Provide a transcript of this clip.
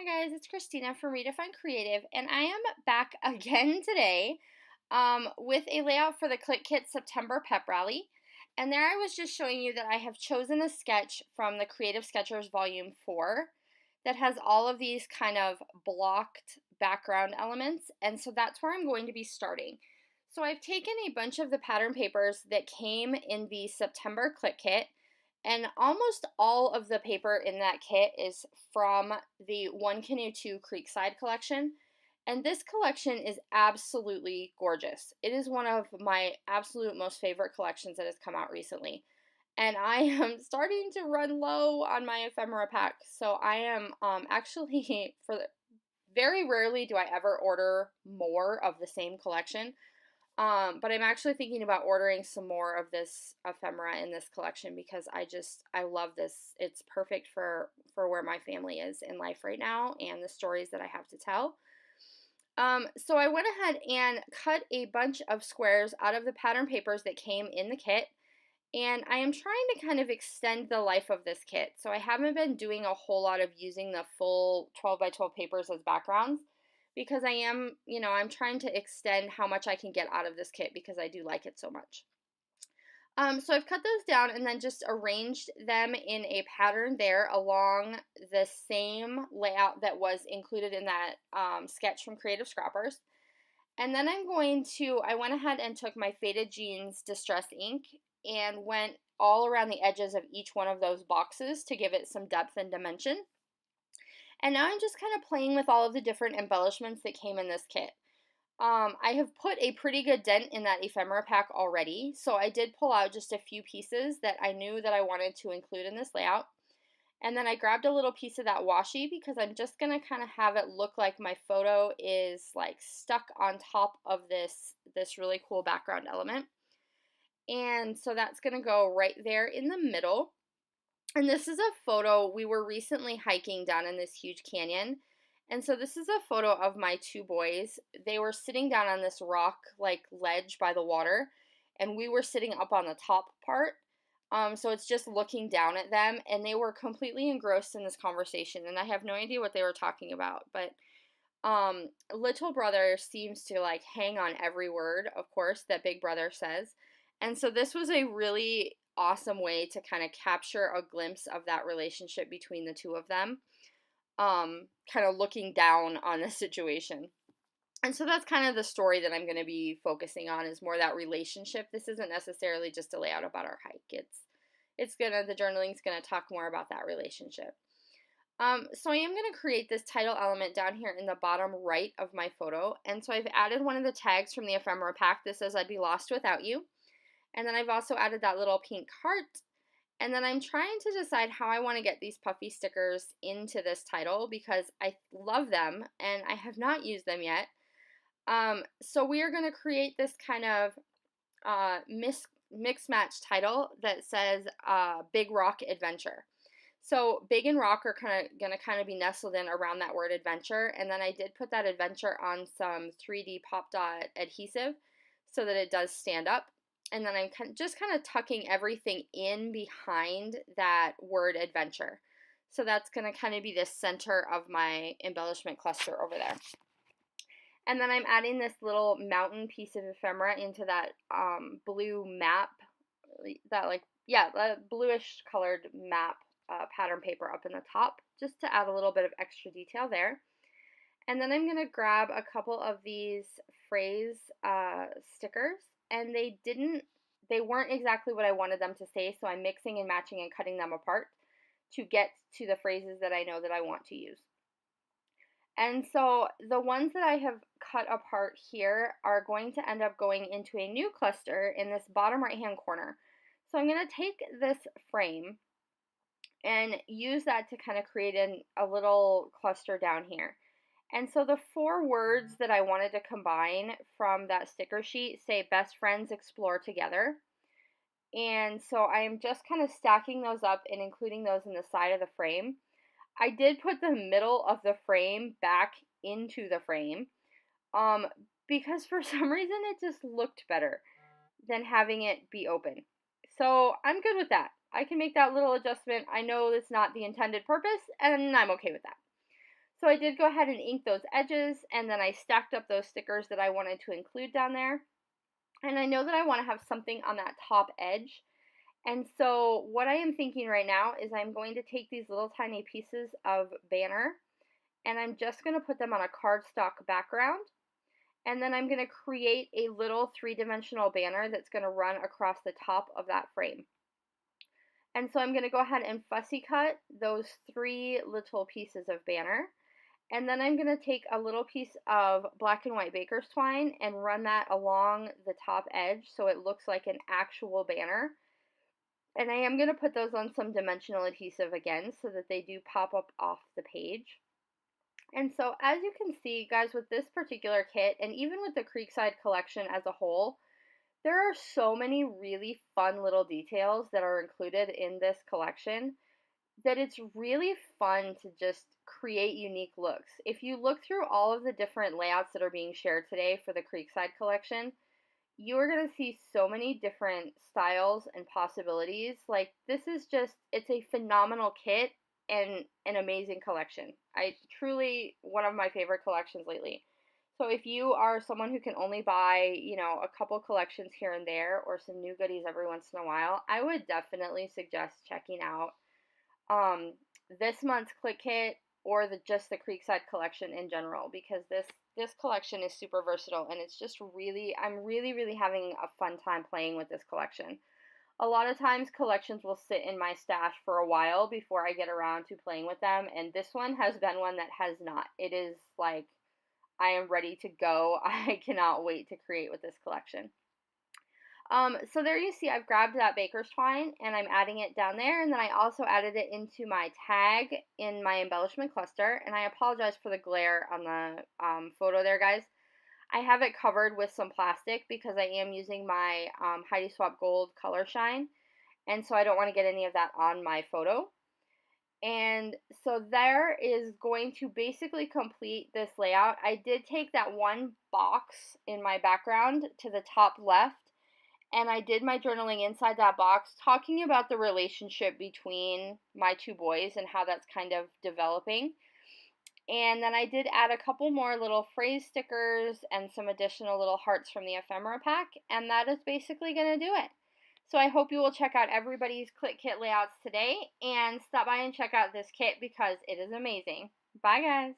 Hi guys, it's Christina from Redefine Creative, and I am back again today with a layout for the Clique Kit September Pep Rally. And there I was just showing you that I have chosen a sketch from the Creative Sketchers Volume 4 that has all of these kind of blocked background elements, and so that's where I'm going to be starting. So I've taken a bunch of the pattern papers that came in the September Clique Kit, and almost all of the paper in that kit is from the One Canoe 2 Creekside collection. And this collection is absolutely gorgeous. It is one of my absolute most favorite collections that has come out recently. And I am starting to run low on my ephemera pack. So I am actually, very rarely do I ever order more of the same collection. But I'm actually thinking about ordering some more of this ephemera in this collection because I love this. It's perfect for where my family is in life right now and the stories that I have to tell. So I went ahead and cut a bunch of squares out of the pattern papers that came in the kit, and I am trying to kind of extend the life of this kit. So I haven't been doing a whole lot of using the full 12 by 12 papers as backgrounds, because I'm trying to extend how much I can get out of this kit because I do like it so much. So I've cut those down and then just arranged them in a pattern there along the same layout that was included in that sketch from Creative Scrappers. And then I went ahead and took my Faded Jeans Distress ink and went all around the edges of each one of those boxes to give it some depth and dimension. And now I'm just kind of playing with all of the different embellishments that came in this kit. I have put a pretty good dent in that ephemera pack already, so I did pull out just a few pieces that I knew that I wanted to include in this layout. And then I grabbed a little piece of that washi because I'm just going to kind of have it look like my photo is like stuck on top of this really cool background element. And so that's going to go right there in the middle. And this is a photo. We were recently hiking down in this huge canyon. And so this is a photo of my two boys. They were sitting down on this rock like ledge by the water, and we were sitting up on the top part. So it's just looking down at them, and they were completely engrossed in this conversation, and I have no idea what they were talking about. But little brother seems to like hang on every word, of course, that big brother says. And so this was a really awesome way to kind of capture a glimpse of that relationship between the two of them, kind of looking down on the situation. And so that's kind of the story that I'm going to be focusing on, is more that relationship. This isn't necessarily just a layout about our hike. The journaling's gonna talk more about that relationship. So I am going to create this title element down here in the bottom right of my photo. And so I've added one of the tags from the ephemera pack that says "I'd be lost without you." And then I've also added that little pink heart. And then I'm trying to decide how I want to get these puffy stickers into this title because I love them and I have not used them yet. So we are going to create this kind of mix match title that says Big Rock Adventure. So big and rock are going to be nestled in around that word adventure. And then I did put that adventure on some 3D pop dot adhesive so that it does stand up. And then I'm just kind of tucking everything in behind that word adventure. So that's going to kind of be the center of my embellishment cluster over there. And then I'm adding this little mountain piece of ephemera into that blue map, the bluish colored map pattern paper up in the top, just to add a little bit of extra detail there. And then I'm going to grab a couple of these phrase stickers, and they weren't exactly what I wanted them to say, so I'm mixing and matching and cutting them apart to get to the phrases that I know that I want to use. And so the ones that I have cut apart here are going to end up going into a new cluster in this bottom right hand corner. So I'm going to take this frame and use that to kind of create a little cluster down here. And so the 4 words that I wanted to combine from that sticker sheet say "Best friends explore together." And so I am just kind of stacking those up and including those in the side of the frame. I did put the middle of the frame back into the frame because for some reason it just looked better than having it be open. So I'm good with that. I can make that little adjustment. I know it's not the intended purpose, and I'm okay with that. So I did go ahead and ink those edges, and then I stacked up those stickers that I wanted to include down there. And I know that I want to have something on that top edge. And so what I am thinking right now is I'm going to take these little tiny pieces of banner, and I'm just going to put them on a cardstock background. And then I'm going to create a little three-dimensional banner that's going to run across the top of that frame. And so I'm going to go ahead and fussy cut those 3 little pieces of banner. And then I'm going to take a little piece of black and white baker's twine and run that along the top edge so it looks like an actual banner. And I am going to put those on some dimensional adhesive again so that they do pop up off the page. And so as you can see, guys, with this particular kit, and even with the Creekside collection as a whole, there are so many really fun little details that are included in this collection that it's really fun to just create unique looks. If you look through all of the different layouts that are being shared today for the Creekside collection, you are going to see so many different styles and possibilities. Like, this is just, it's a phenomenal kit and an amazing collection. I truly, one of my favorite collections lately. So if you are someone who can only buy, you know, a couple collections here and there or some new goodies every once in a while, I would definitely suggest checking out this month's Clique Kit or just the Creekside collection in general, because this collection is super versatile, and it's just really, I'm really having a fun time playing with this collection. A lot of times collections will sit in my stash for a while before I get around to playing with them, and this one has been one that has not. It is like, I am ready to go. I cannot wait to create with this collection. So there you see I've grabbed that baker's twine and I'm adding it down there, and then I also added it into my tag in my embellishment cluster, and I apologize for the glare on the photo there, guys. I have it covered with some plastic because I am using my Heidi Swapp Gold Color Shine, and so I don't want to get any of that on my photo. And so there is going to basically complete this layout. I did take that one box in my background to the top left, and I did my journaling inside that box, talking about the relationship between my 2 boys and how that's kind of developing. And then I did add a couple more little phrase stickers and some additional little hearts from the ephemera pack, and that is basically going to do it. So I hope you will check out everybody's Clique Kit layouts today and stop by and check out this kit because it is amazing. Bye, guys.